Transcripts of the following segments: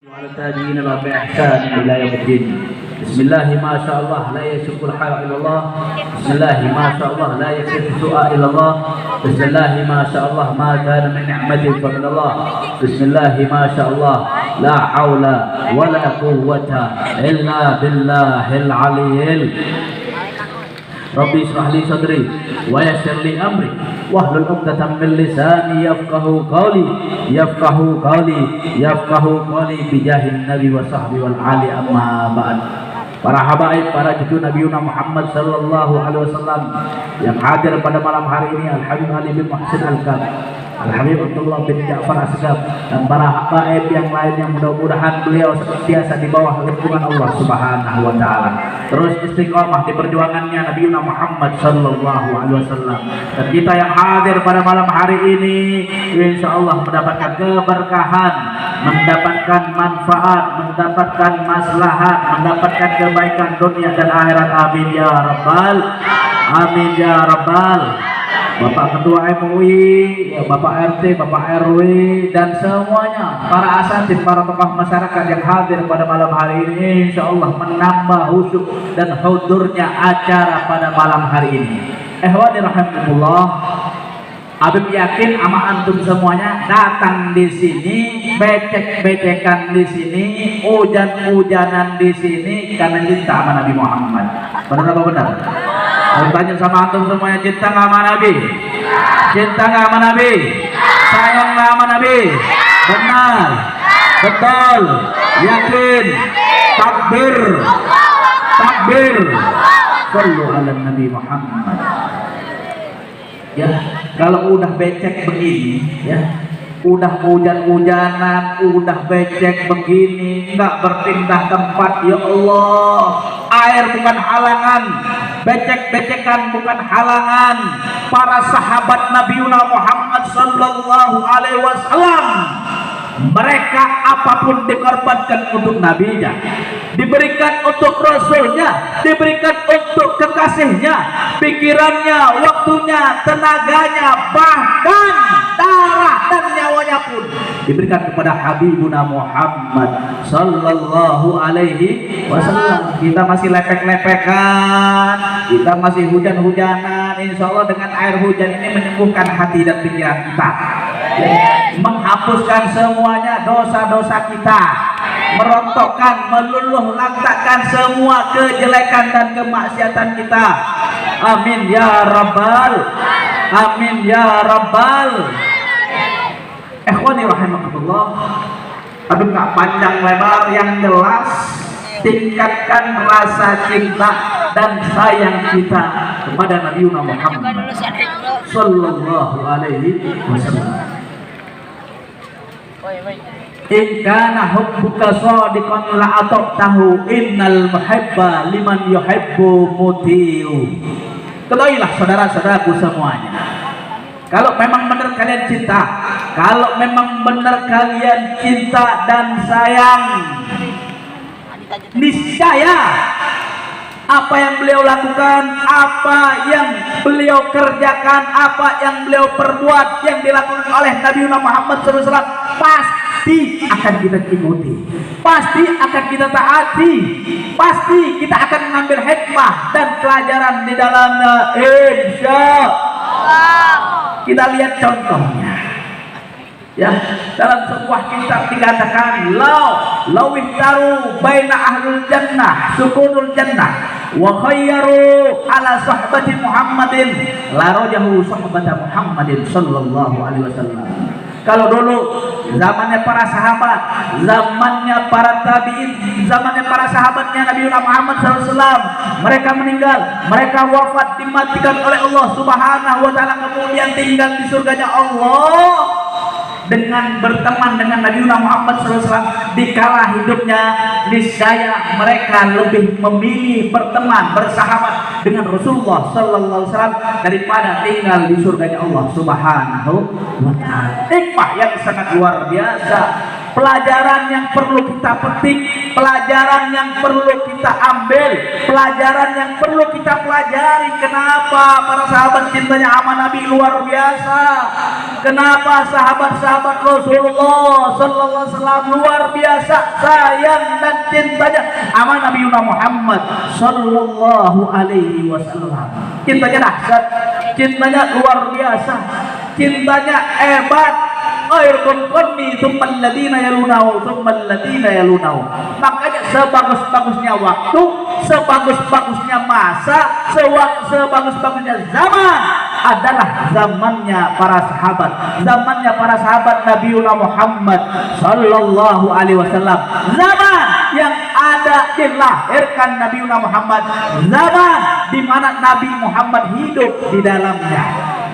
وعلى التابعين لهم بإحسان إلى يوم الدين. بسم الله ما شاء الله لا يشق الحال إلا الله. بسم الله ما شاء الله لا يكشف السوء إلا الله. بسم الله ما شاء الله ما كان من نعمة فمن الله. بسم الله ما شاء الله لا حول ولا قوة إلا بالله العلي. Rabbi ishrah li sadri wa yassir li amri wahlul 'uqdatam min lisani yafqahu qawli bi jahin nabi wa sahbi wal ali amma ba'd. Para habaib, para cucu Nabi Muhammad sallallahu alaihi wasallam yang hadir pada malam hari ini, Al Habib Ali bin Muhsin Al-Kab, Al Habib Abdullah bin Ja'far Asgab, dan para habaib yang lain yang mudah-mudahan beliau senantiasa di bawah lindungan Allah Subhanahu wa taala. Terus istiqomah di perjuangannya Nabi Muhammad sallallahu alaihi wasallam. Dan kita yang hadir pada malam hari ini insyaallah mendapatkan keberkahan, mendapatkan manfaat, mendapatkan maslahat, mendapatkan kebaikan dunia dan akhirat. Amin ya rabbal, amin ya rabbal. Bapak Ketua MUI, Bapak RT, Bapak RW, dan semuanya, para asatidz, para tokoh masyarakat yang hadir pada malam hari ini, insya Allah menambah khusyuk dan hudurnya acara pada malam hari ini. Ehwani rahimahullah, Habib yakin sama antum semuanya datang di sini, becek-becekan di sini, hujan-hujanan di sini karena cinta sama Nabi Muhammad. Benar apa benar? Saya tanya sama antum semuanya, cinta nggak sama Nabi? Cinta nggak sama Nabi? Sayang nggak sama Nabi? Benar, betul, yakin, takbir, takbir, sallu ala Nabi Muhammad. Ya, kalau udah becek begini, ya, udah hujan-hujanan, udah becek begini, nggak berpindah tempat, ya Allah, air bukan halangan, becek-becekan bukan halangan. Para sahabat Nabi Muhammad sallallahu alaihi wasallam, mereka apapun dikorbankan untuk nabinya, diberikan untuk rasulnya, diberikan untuk kekasihnya, pikirannya, waktunya, tenaganya, bahkan darah dan nyawanya pun diberikan kepada Habibuna Muhammad sallallahu alaihi wasallam. Kita masih lepek-lepekan, kita masih hujan-hujanan. Insya Allah dengan air hujan ini menyembuhkan hati dan pikiran kita, menghapuskan semuanya dosa-dosa kita, merontokkan, meluluh lantakkan semua kejelekan dan kemaksiatan kita. Amin ya rabbal, amin ya rabbal. Ikhwani rahimakumullah, aduh nggak panjang lebar, yang jelas tingkatkan rasa cinta dan sayang kita kepada Nabi Muhammad sallallahu alaihi wasallam. In kana hubbuka shadiqan la ataqtahu innal muhibba liman yuhibbu mutiu. Ketahuilah saudara-saudaraku semuanya, kalau memang benar kalian cinta, kalau memang benar kalian cinta dan sayang, niscaya apa yang beliau lakukan, apa yang beliau kerjakan, apa yang beliau perbuat, yang dilakukan oleh Nabi Muhammad SAW, pasti akan kita ikuti, pasti akan kita taati, pasti kita akan mengambil hikmah dan pelajaran di dalamnya. Insya Allah. Kita lihat contohnya, ya, dalam sebuah kitab dikatakan, law ihtaru baina ahlul jannah sukunul jannah wa khayyaru ala sahbati Muhammadin la rajahu sahbata Muhammadin sallallahu alaihi wasallam. Kalau dulu zamannya para sahabat, zamannya para tabi'in, zamannya para sahabatnya Nabi Muhammad SAW, mereka meninggal, mereka wafat, dimatikan oleh Allah Subhanahu wa taala, kemudian tinggal di surganya Allah dengan berteman dengan Nabi Muhammad SAW di kala hidupnya. Niscaya mereka lebih memilih berteman, bersahabat dengan Rasulullah sallallahu alaihi wasallam daripada tinggal di surganya Allah Subhanahu wa taala. Hikmah yang sangat luar biasa pelajaran yang perlu kita petik, pelajaran yang perlu kita ambil, pelajaran yang perlu kita pelajari. Kenapa para sahabat cintanya sama Nabi luar biasa? Kenapa sahabat-sahabat Rasulullah sallallahu alaihi wasallam luar biasa sayang dan cintanya sama Nabi Muhammad sallallahu alaihi wasallam? Cintanya dahsyat, cintanya luar biasa, cintanya hebat. Khairun qurni tsummal ladina yalunahu tsummal ladina yalunahu. Makanya sebagus-bagusnya waktu, sebagus-bagusnya masa, sebagus-bagusnya zaman adalah zamannya para sahabat, zamannya para sahabat Nabi Muhammad sallallahu alaihi wasallam. Zaman yang ada dilahirkan Nabi Muhammad, zaman di mana Nabi Muhammad hidup di dalamnya.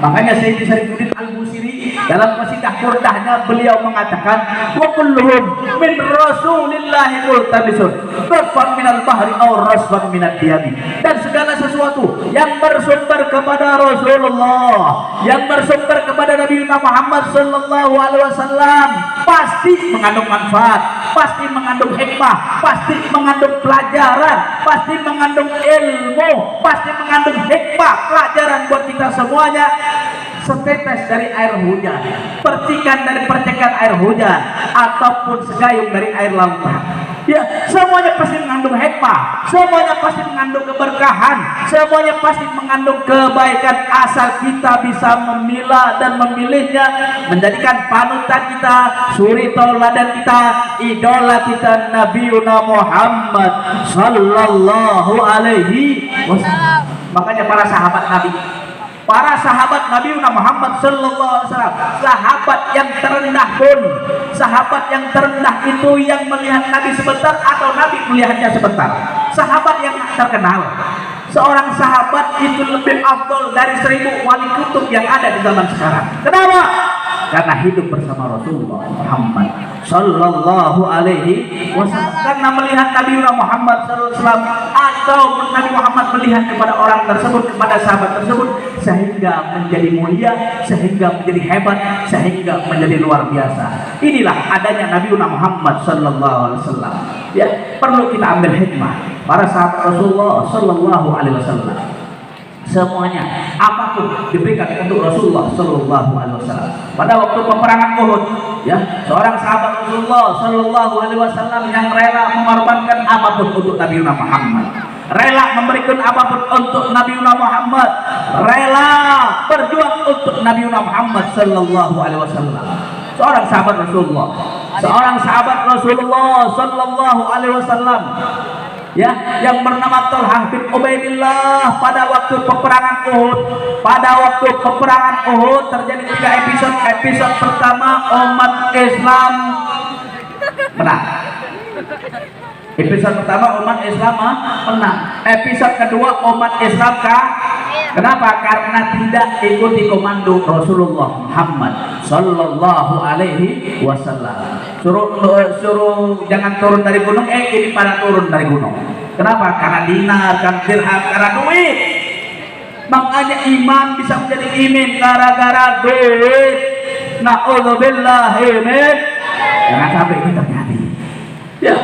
Makanya Sayyidi Syarifuddin Al-Busiri dalam qasidah burdahnya beliau mengatakan, wa kulluhum min rasulillahi multabisun rasfan minal bahri aw rasfan minad diyami. Dan segala sesuatu yang bersumber kepada Rasulullah, yang bersumber kepada Nabi Muhammad sallallahu alaihi wasallam pasti mengandung manfaat, pasti mengandung hikmah, pasti mengandung pelajaran, pasti mengandung ilmu, pasti mengandung hikmah, pelajaran buat kita semuanya. Setetes dari air hujan, percikan dari percikan air hujan, ataupun segayung dari air lautan, ya semuanya pasti mengandung hikmah, semuanya pasti mengandung keberkahan, semuanya pasti mengandung kebaikan, asal kita bisa memilah dan memilihnya, menjadikan panutan kita, suri tauladan kita, idola kita Nabi Muhammad sallallahu alaihi wasallam. Makanya para sahabat Nabi, para sahabat Nabi Muhammad sallallahu alaihi wasallam, sahabat yang terendah pun, sahabat yang terendah itu yang melihat Nabi sebentar atau Nabi melihatnya sebentar. Sahabat yang terkenal, seorang sahabat itu lebih afdal dari 1000 wali kutub yang ada di zaman sekarang. Kenapa? Karena hidup bersama Rasulullah Muhammad sallallahu alaihi wasallam. Karena melihat Nabi Muhammad sallallahu alaihi wasallam atau Nabi Muhammad melihat kepada orang tersebut, kepada sahabat tersebut, sehingga menjadi mulia, sehingga menjadi hebat, sehingga menjadi luar biasa. Inilah adanya Nabi Muhammad sallallahu alaihi wasallam. Ya, perlu kita ambil hikmah. Para sahabat Rasulullah sallallahu alaihi wasallam, semuanya apapun diberikan untuk Rasulullah sallallahu alaihi wasallam. Pada waktu peperangan Uhud, ya, seorang sahabat Rasulullah sallallahu alaihi wasallam yang rela mengorbankan apapun untuk Nabi Muhammad, rela memberikan apapun untuk Nabi Muhammad, rela berjuang untuk Nabi Muhammad sallallahu alaihi wasallam. Seorang sahabat Rasulullah, seorang sahabat Rasulullah sallallahu alaihi wasallam, ya, yang bernama Thalhah bin Ubaidillah. Pada waktu peperangan Uhud, pada waktu peperangan Uhud terjadi 3 episode. Episode pertama, umat Islam menang. Episode pertama, umat Islam menang. Episode kedua, umat Islam kenapa? Karena tidak ikuti komando Rasulullah Muhammad sallallahu alaihi wasallam. Suruh jangan turun dari gunung, ini pada turun dari gunung. Kenapa? Karena dinar, karena dirham, karena duit. Makanya iman bisa menjadi imin gara-gara duit. Na'udzubillahi min. Jangan sampai itu terjadi. Ya,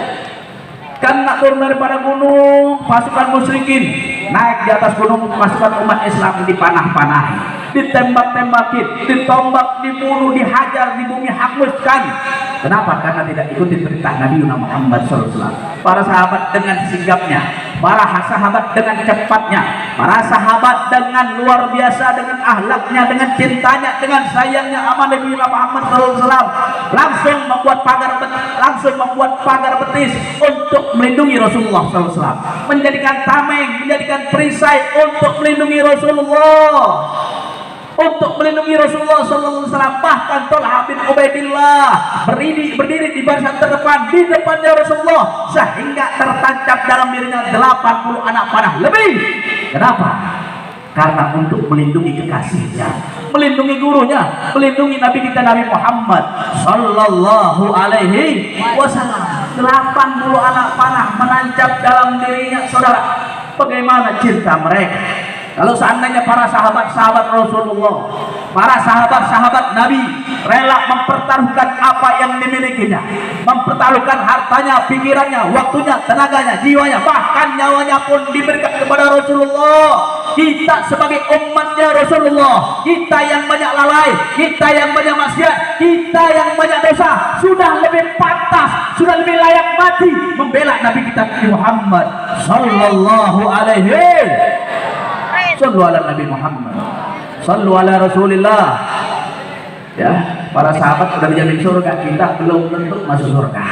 kan nak turun daripada gunung, pasukan musyrikin naik di atas gunung, pasukan umat Islam dipanah-panahi, ditembak-tembakin, ditombak, dibunuh, dihajar, di bumi hanguskan. Kenapa? Karena tidak ikuti perintah Nabi Muhammad SAW. Para sahabat dengan sigapnya, para sahabat dengan cepatnya, para sahabat dengan luar biasa, dengan ahlaknya, dengan cintanya, dengan sayangnya sama Nabi Muhammad SAW, langsung membuat pagar betis untuk melindungi Rasulullah SAW, menjadikan tameng, menjadikan perisai untuk melindungi Rasulullah, untuk melindungi Rasulullah SAW. Bahkan Thalhah bin Ubaidillah berdiri di barisan terdepan, di depannya Rasulullah, sehingga tertancap dalam dirinya 80 anak panah lebih. Kenapa? Karena untuk melindungi kekasihnya, melindungi gurunya, melindungi Nabi kita Nabi Muhammad sallallahu alaihi wasallam. 80 anak panah menancap dalam dirinya. Saudara, bagaimana cinta mereka? Kalau seandainya para sahabat-sahabat Rasulullah Para sahabat-sahabat Nabi rela mempertaruhkan apa yang dimilikinya, mempertaruhkan hartanya, pikirannya, waktunya, tenaganya, jiwanya, bahkan nyawanya pun diberikan kepada Rasulullah. Kita sebagai umatnya Rasulullah, kita yang banyak lalai, kita yang banyak maksiat, kita yang banyak dosa, sudah lebih pantas, sudah lebih layak mati membela Nabi kita Muhammad sallallahu alaihi wasallam. Nabi Muhammad sallu ala Rasulillah. Ya, para sahabat sudah dijamin surga, kita belum tentu masuk surga.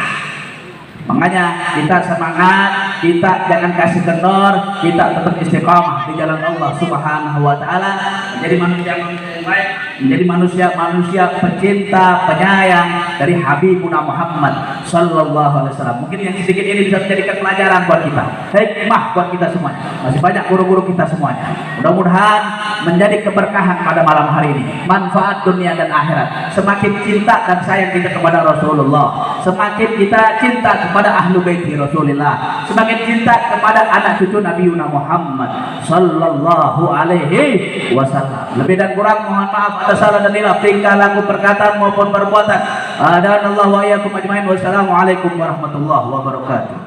Makanya kita semangat, kita jangan kasih kendor, kita tetap istiqamah di jalan Allah Subhanahu wa taala, menjadi manusia yang baik, menjadi manusia pecinta, penyayang dari Habibuna Muhammad sallallahu alaihi wasallam. Mungkin yang sedikit ini bisa menjadikan pelajaran buat kita, hikmah buat kita semuanya. Masih banyak guru-guru kita semuanya. Mudah-mudahan menjadi keberkahan pada malam hari ini, manfaat dunia dan akhirat. Semakin cinta dan sayang kita kepada Rasulullah, semakin kita cinta kepada ahlu baiti Rasulullah, semakin cinta kepada anak cucu Nabi Muhammad sallallahu alaihi wasallam. Lebih dan kurang mohon maaf atas salah dan hilaf tingkah laku, perkataan maupun perbuatan. Adanallahu wa iyyakum ajmain. Wassalamualaikum warahmatullahi wabarakatuh.